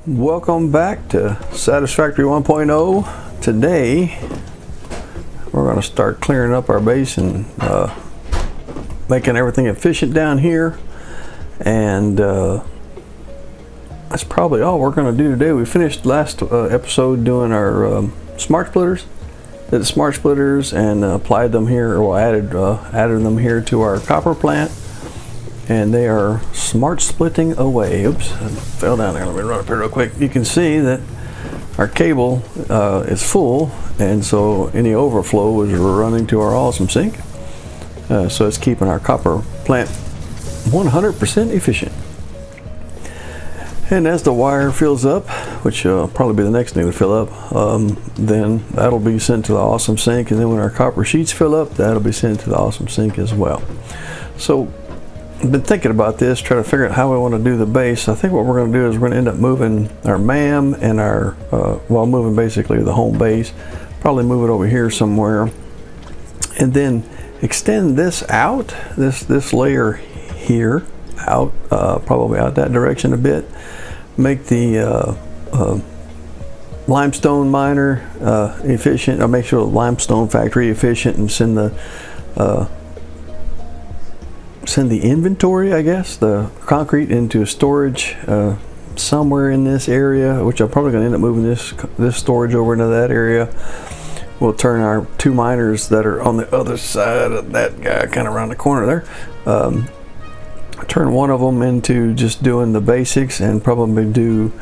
Welcome back to Satisfactory 1.0. Today we're going to start clearing up our base and making everything efficient down here, and that's probably all we're going to do today. We finished last episode doing our smart splitters. Did the smart splitters and applied them here, or added them here to our copper plant, and they are smart splitting away. Oops, I fell down there. Let me run up here real quick. You can see that our cable is full, and so any overflow is running to our awesome sink. So it's keeping our copper plant 100% efficient. And as the wire fills up, which will probably be the next thing to fill up, then that'll be sent to the awesome sink, and then when our copper sheets fill up, that'll be sent to the awesome sink as well. So I've been thinking about this, trying to figure out how we want to do the base. I think what we're going to do is we're going to end up moving our MAM and our, moving basically the home base, probably move it over here somewhere, and then extend this out, this layer here out, probably out that direction a bit, make the limestone miner efficient, or make sure the limestone factory efficient, and send the inventory, I guess, the concrete into storage somewhere in this area, which I'm probably going to end up moving this storage over into that area. We'll turn our two miners that are on the other side of that guy, kind of around the corner there, turn one of them into just doing the basics, and probably do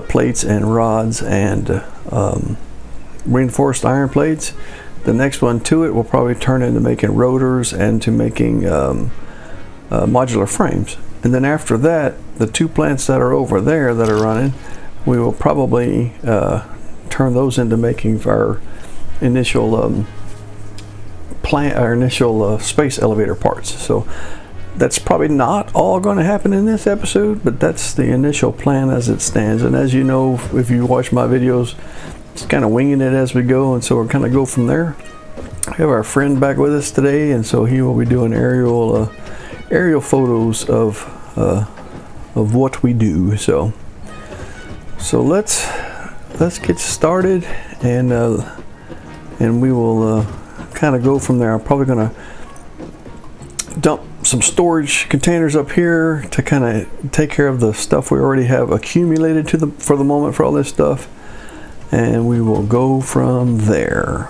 plates and rods and reinforced iron plates. The next one to it will probably turn into making rotors and to making modular frames. And then after that, the two plants that are over there that are running, we will probably turn those into making our initial space elevator parts. So that's probably not all going to happen in this episode, but that's the initial plan as it stands. And as you know, if you watch my videos, it's kind of winging it as we go, and so we'll kind of go from there. We have our friend back with us today, and so he will be doing aerial photos of what we do. So let's get started, and we will kind of go from there. I'm probably going to dump some storage containers up here to kind of take care of the stuff we already have accumulated for the moment for all this stuff, and we will go from there.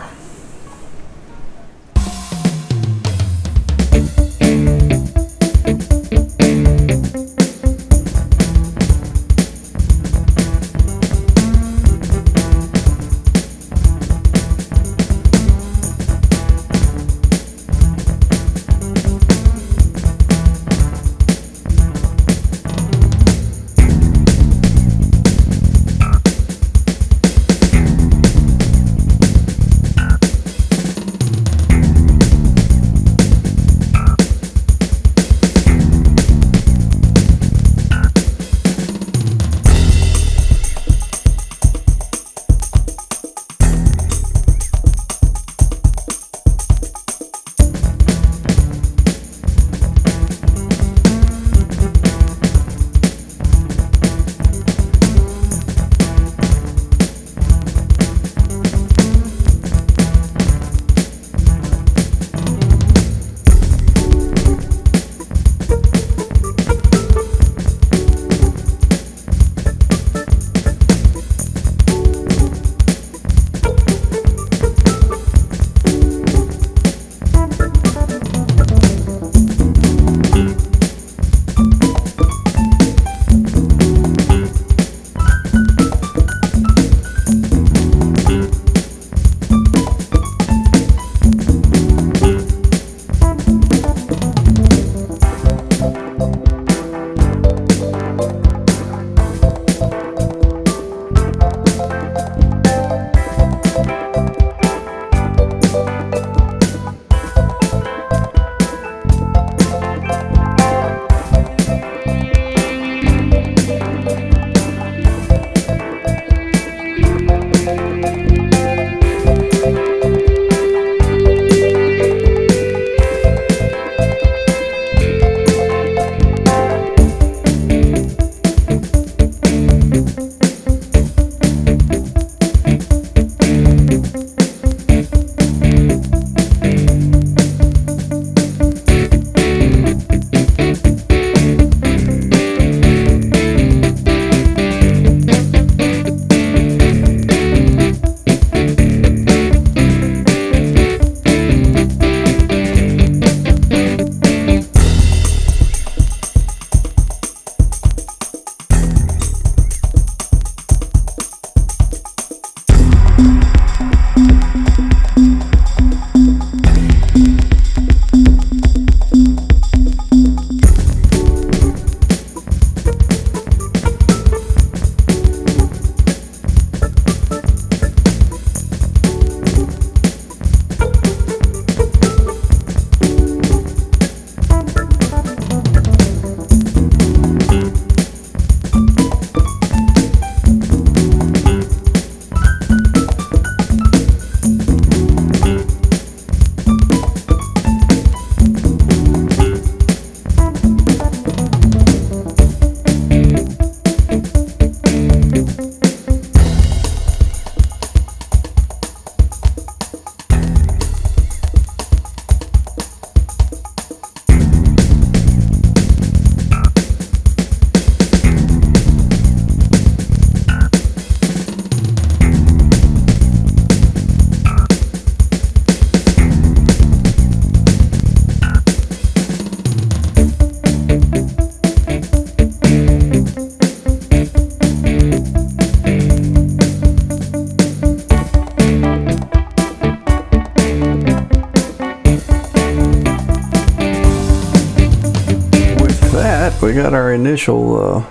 we got our initial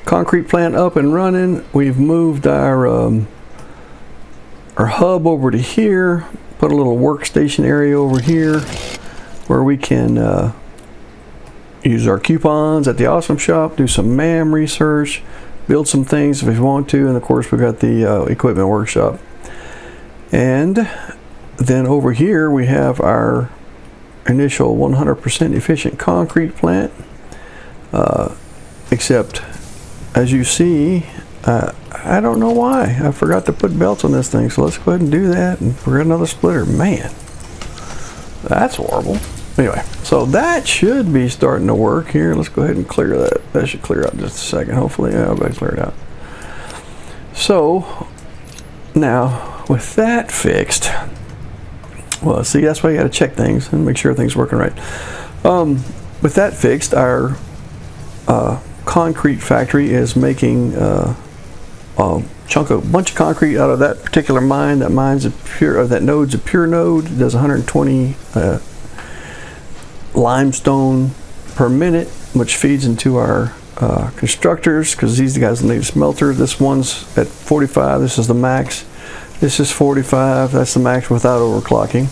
concrete plant up and running. We've moved our hub over to here, put a little workstation area over here where we can use our coupons at the Awesome Shop, do some MAM research, build some things if we want to, and of course we got the equipment workshop. And then over here we have our initial 100% efficient concrete plant, except as you see, I don't know why I forgot to put belts on this thing, so let's go ahead and do that, and we're got another splitter. Man, that's horrible. Anyway, so that should be starting to work here. Let's go ahead and clear that. That should clear out in just a second, hopefully. Yeah, I'll go ahead and clear it out. So now with that fixed, well, see, that's why you got to check things and make sure everything's working right. With that fixed, our concrete factory is making a bunch of concrete out of that particular mine. That mine's a pure, or that node's a pure node. It does 120 limestone per minute, which feeds into our constructors, because these guys need a smelter. This one's at 45. This is the max. This is 45. That's the max without overclocking.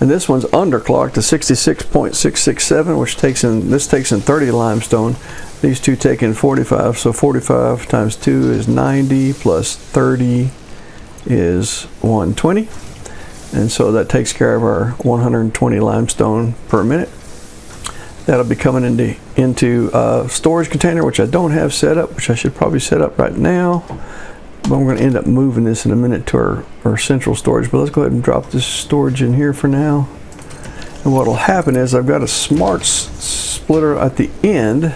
And this one's underclocked to 66.667, which takes in 30 limestone. These two take in 45, so 45 times 2 is 90, plus 30 is 120. And so that takes care of our 120 limestone per minute. That'll be coming into a storage container, which I don't have set up, which I should probably set up right now. But I'm going to end up moving this in a minute to our central storage. But let's go ahead and drop this storage in here for now. And what will happen is I've got a smart splitter at the end.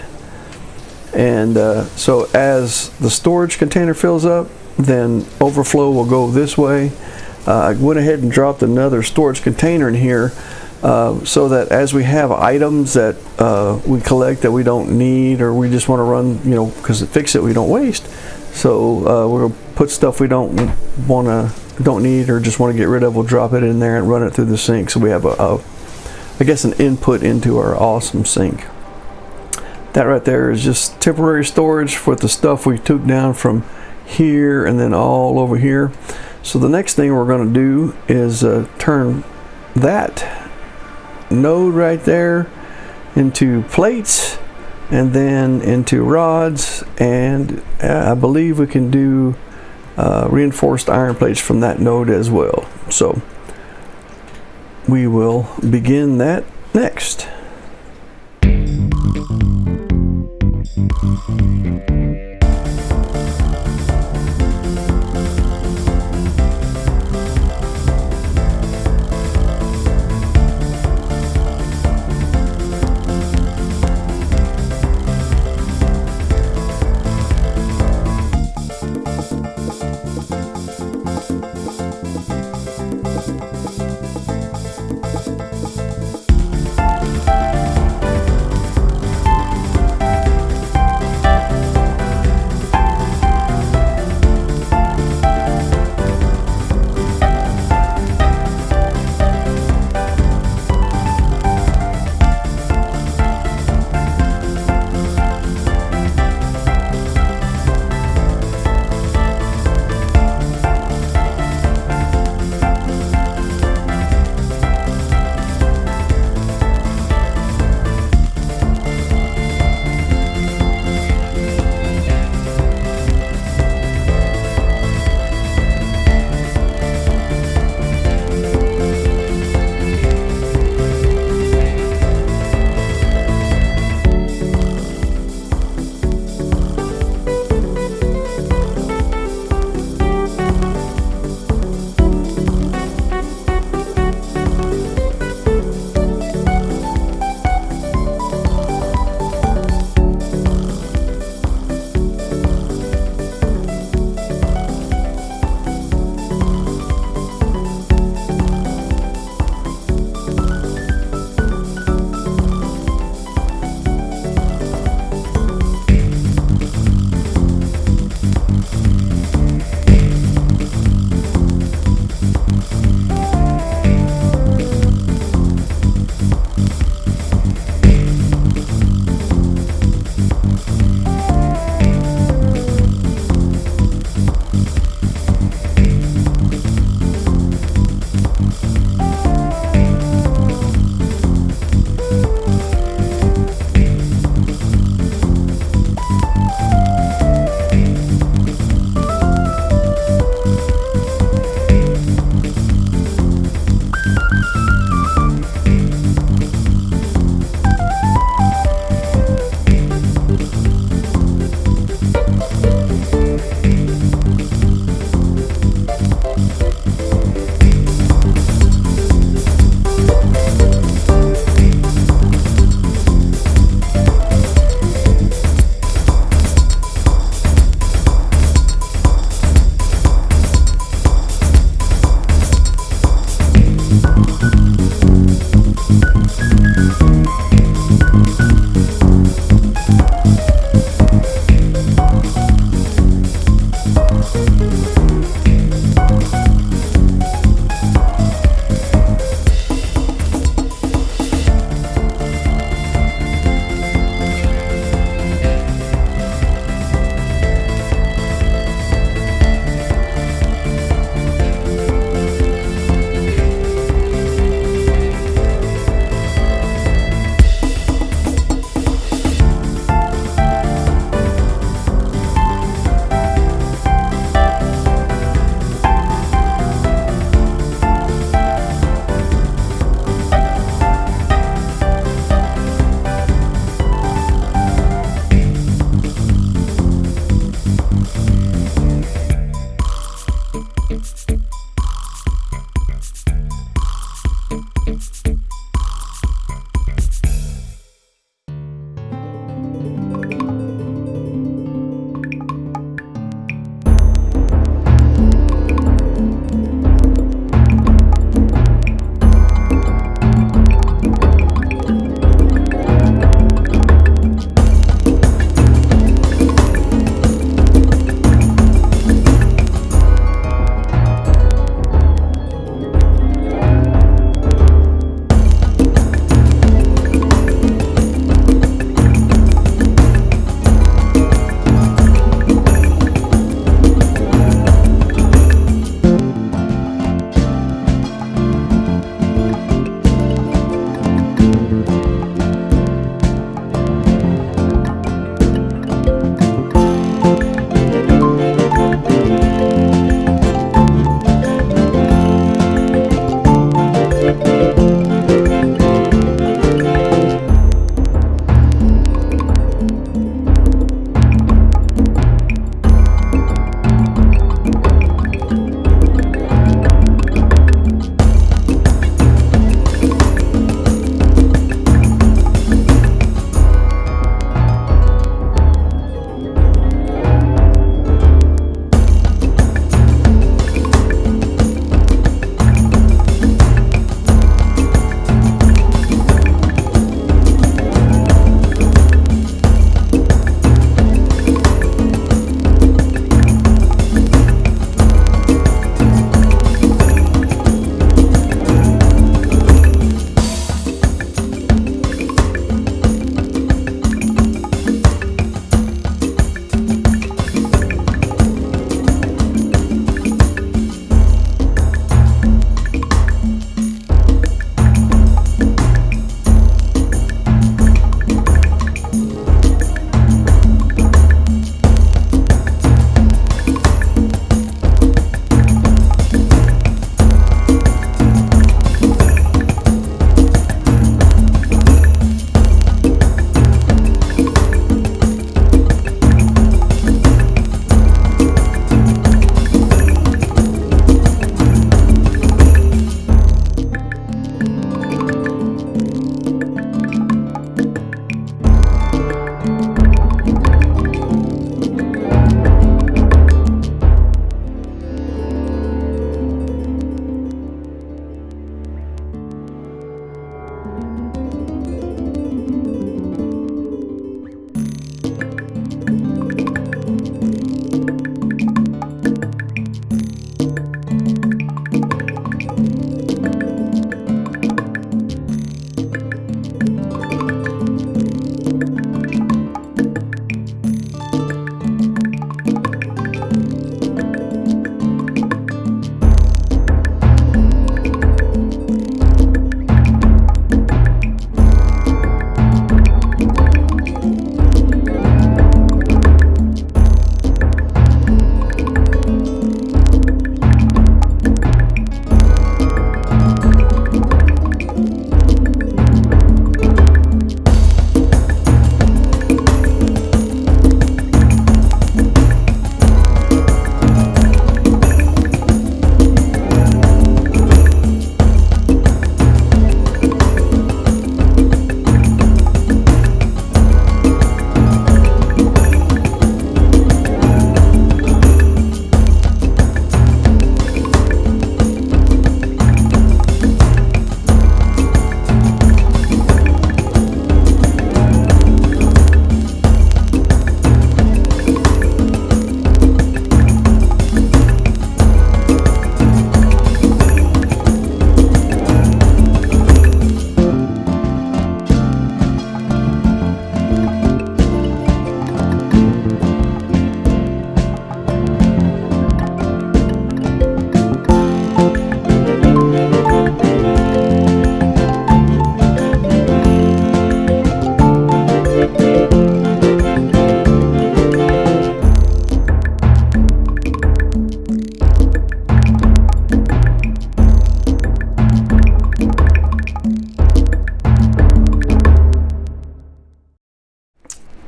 And so as the storage container fills up, then overflow will go this way. I went ahead and dropped another storage container in here, so that as we have items that we collect that we don't need, or we just want to run, because it fix it, we don't waste. So we're gonna put stuff we don't need or just want to get rid of. We'll drop it in there and run it through the sink. So we have I guess an input into our awesome sink. That right there is just temporary storage for the stuff we took down from here and then all over here. So the next thing we're going to do is turn that node right there into plates, and then into rods, and I believe we can do reinforced iron plates from that node as well. So we will begin that next.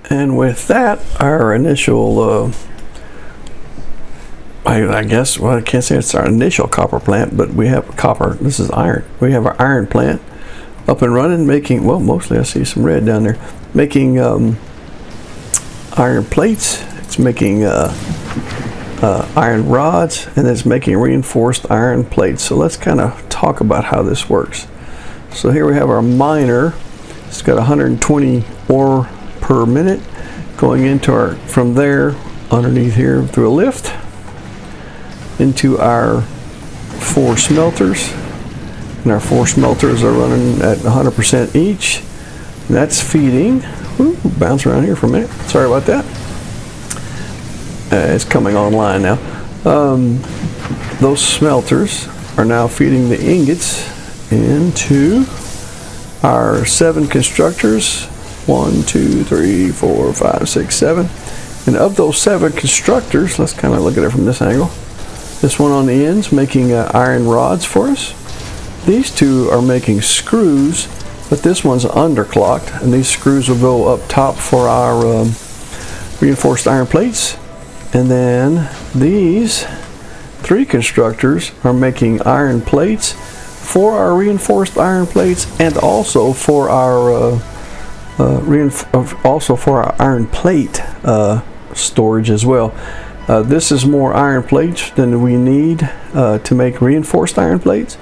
And with that, our initial, I guess, well, I can't say it's our initial copper plant, but we have copper. This is iron. We have our iron plant up and running, making, well, mostly I see some red down there, making iron plates. It's making iron rods, and it's making reinforced iron plates. So let's kind of talk about how this works. So here we have our miner. It's got 120 ore per minute going into our, from there underneath here through a lift into our 4 smelters, and our 4 smelters are running at 100% each. And that's feeding. Ooh, bounce around here for a minute, sorry about that. It's coming online now. Those smelters are now feeding the ingots into our 7 constructors. 1, 2, 3, 4, 5, 6, 7. And of those 7 constructors, let's kind of look at it from this angle. This one on the ends making iron rods for us. These 2 are making screws, but this one's underclocked, and these screws will go up top for our reinforced iron plates. And then these 3 constructors are making iron plates for our reinforced iron plates, and also for our iron plate storage as well. This is more iron plates than we need to make reinforced iron plates.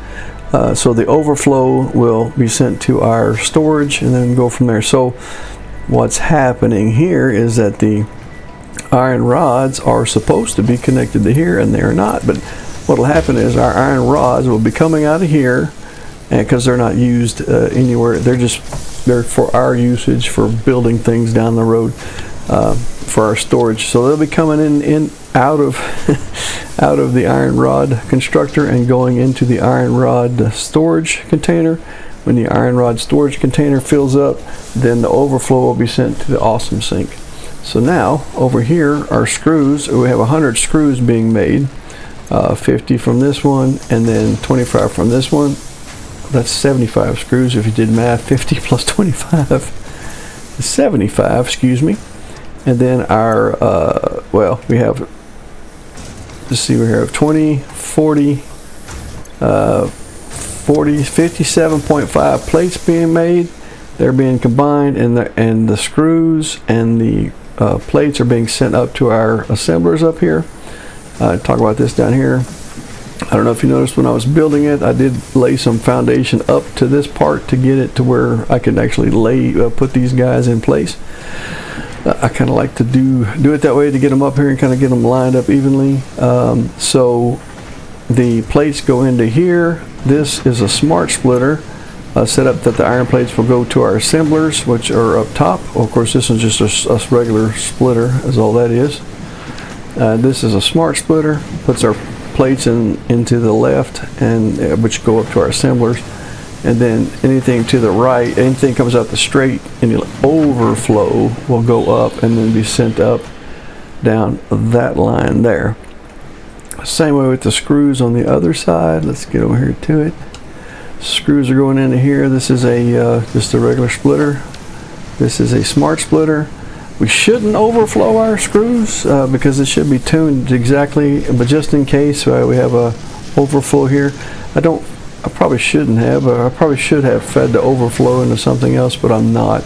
So the overflow will be sent to our storage and then go from there. So what's happening here is that the iron rods are supposed to be connected to here, and they're not. But what will happen is our iron rods will be coming out of here, and because they're not used anywhere, they're for our usage for building things down the road for our storage. So they'll be coming in out of out of the iron rod constructor and going into the iron rod storage container. When the iron rod storage container fills up, then the overflow will be sent to the awesome sink. So now over here our screws, we have 100 screws being made, 50 from this one and then 25 from this one. That's 75 screws if you did math. 50 plus 25 is 75, excuse me. And then our well, we have, let's see, we have 20, 40, 57.5 plates being made. They're being combined, and the screws and the plates are being sent up to our assemblers up here. Talk about this down here. I don't know if you noticed when I was building it, I did lay some foundation up to this part to get it to where I could actually put these guys in place. I kind of like to do it that way to get them up here and kind of get them lined up evenly. So the plates go into here. This is a smart splitter set up that the iron plates will go to our assemblers, which are up top. Well, of course, this one's just a regular splitter, is all that is. This is a smart splitter, puts our plates into the left, and which go up to our assemblers. And then anything to the right, anything comes out the straight, any overflow will go up and then be sent up down that line there. Same way with the screws on the other side. Let's get over here to it. Screws are going into here. This is just a regular splitter. This is a smart splitter. We shouldn't overflow our screws because it should be tuned exactly, but just in case we have a overflow here, I probably shouldn't have. I probably should have fed the overflow into something else, but I'm not.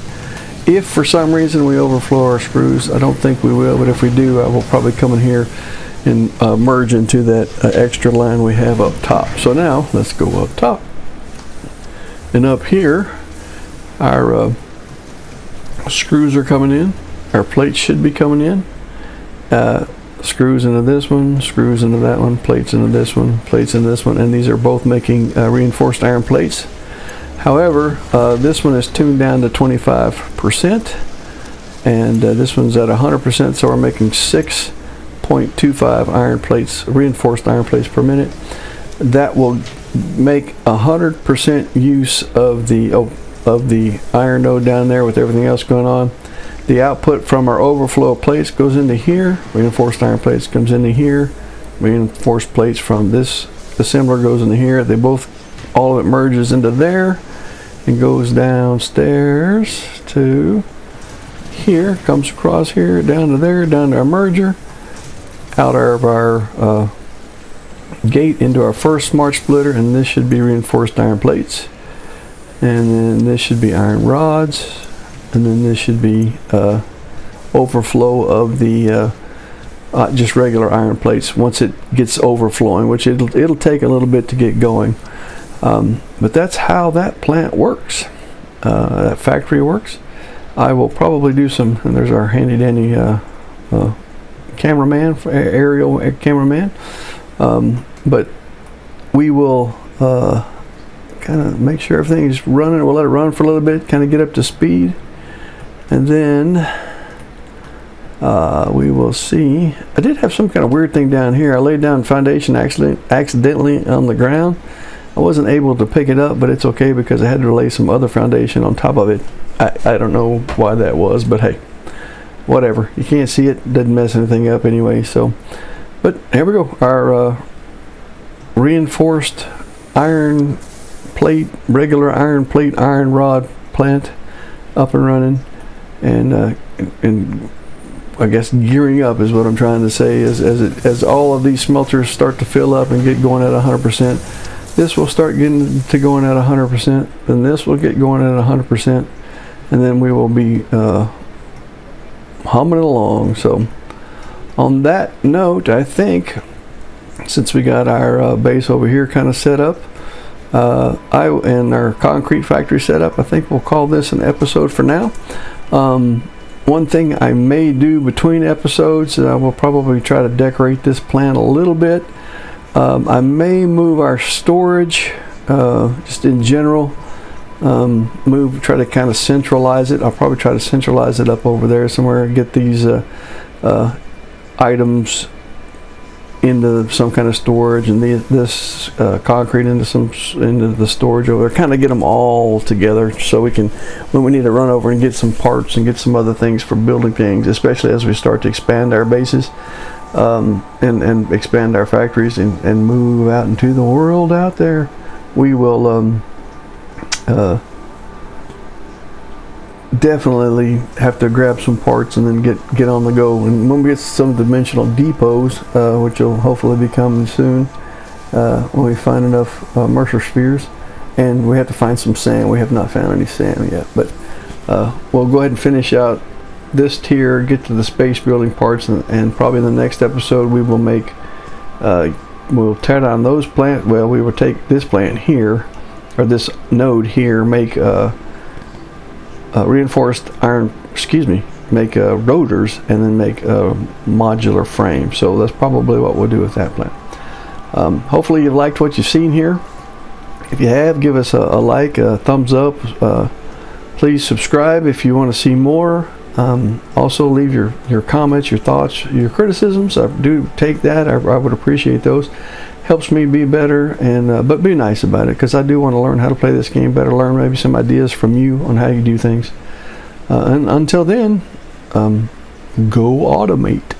If for some reason we overflow our screws, I don't think we will, but if we do, I will probably come in here and merge into that extra line we have up top. So now let's go up top. And up here, our screws are coming in. Our plates should be coming in. Screws into this one, screws into that one, plates into this one, plates into this one, and these are both making reinforced iron plates. However, this one is tuned down to 25%, and this one's at 100%, so we're making 6.25 iron plates, reinforced iron plates per minute. That will make 100% use of the iron node down there with everything else going on. The output from our overflow plates goes into here. Reinforced iron plates comes into here. Reinforced plates from this assembler goes into here. All of it merges into there and goes downstairs to here, comes across here, down to there, down to our merger, out of our gate into our first smart splitter, and this should be reinforced iron plates, and then this should be iron rods, and then this should be overflow of the just regular iron plates once it gets overflowing, which it'll take a little bit to get going, but that's how that plant works, that factory works. I will probably do some, and there's our handy dandy cameraman, aerial cameraman, but we will kind of make sure everything's running. We'll let it run for a little bit, kind of get up to speed, and then we will see. I did have some kind of weird thing down here. I laid down foundation accidentally on the ground. I wasn't able to pick it up, but it's okay because I had to lay some other foundation on top of it. I don't know why that was, but hey, whatever. You can't see it, doesn't mess anything up anyway. So, but here we go. Our reinforced iron plate, regular iron plate, iron rod plant up and running, and I guess gearing up is what I'm trying to say. As all of these smelters start to fill up and get going at 100%, this will start getting to going at 100%, then this will get going at 100%, and then we will be humming along. So on that note, I think since we got our base over here kind of set up, and our concrete factory set up, I think we'll call this an episode for now. One thing I may do between episodes is I will probably try to decorate this plant a little bit. I may move our storage, just in general, try to kind of centralize it. I'll probably try to centralize it up over there somewhere and get these items into some kind of storage, and this concrete into the storage over there. Kind of get them all together so we can, when we need to run over and get some parts and get some other things for building things, especially as we start to expand our bases, and expand our factories and move out into the world out there, we will definitely have to grab some parts and then get on the go. And when we get some dimensional depots, which will hopefully be coming soon, when we find enough Mercer spheres, and we have to find some sand. We have not found any sand yet, but we'll go ahead and finish out this tier, get to the space building parts, and probably in the next episode we will make we'll tear down those plant. Well, we will take this plant here, or this node here, make reinforced iron, make rotors, and then make a modular frame. So that's probably what we'll do with that plant. Hopefully you've liked what you've seen here. If you have, give us a like, a thumbs up. Please subscribe if you want to see more. Also leave your comments, your thoughts, your criticisms. I do take that. I would appreciate those. Helps me be better, and but be nice about it, because I do want to learn how to play this game better, learn maybe some ideas from you on how you do things. And until then, go automate.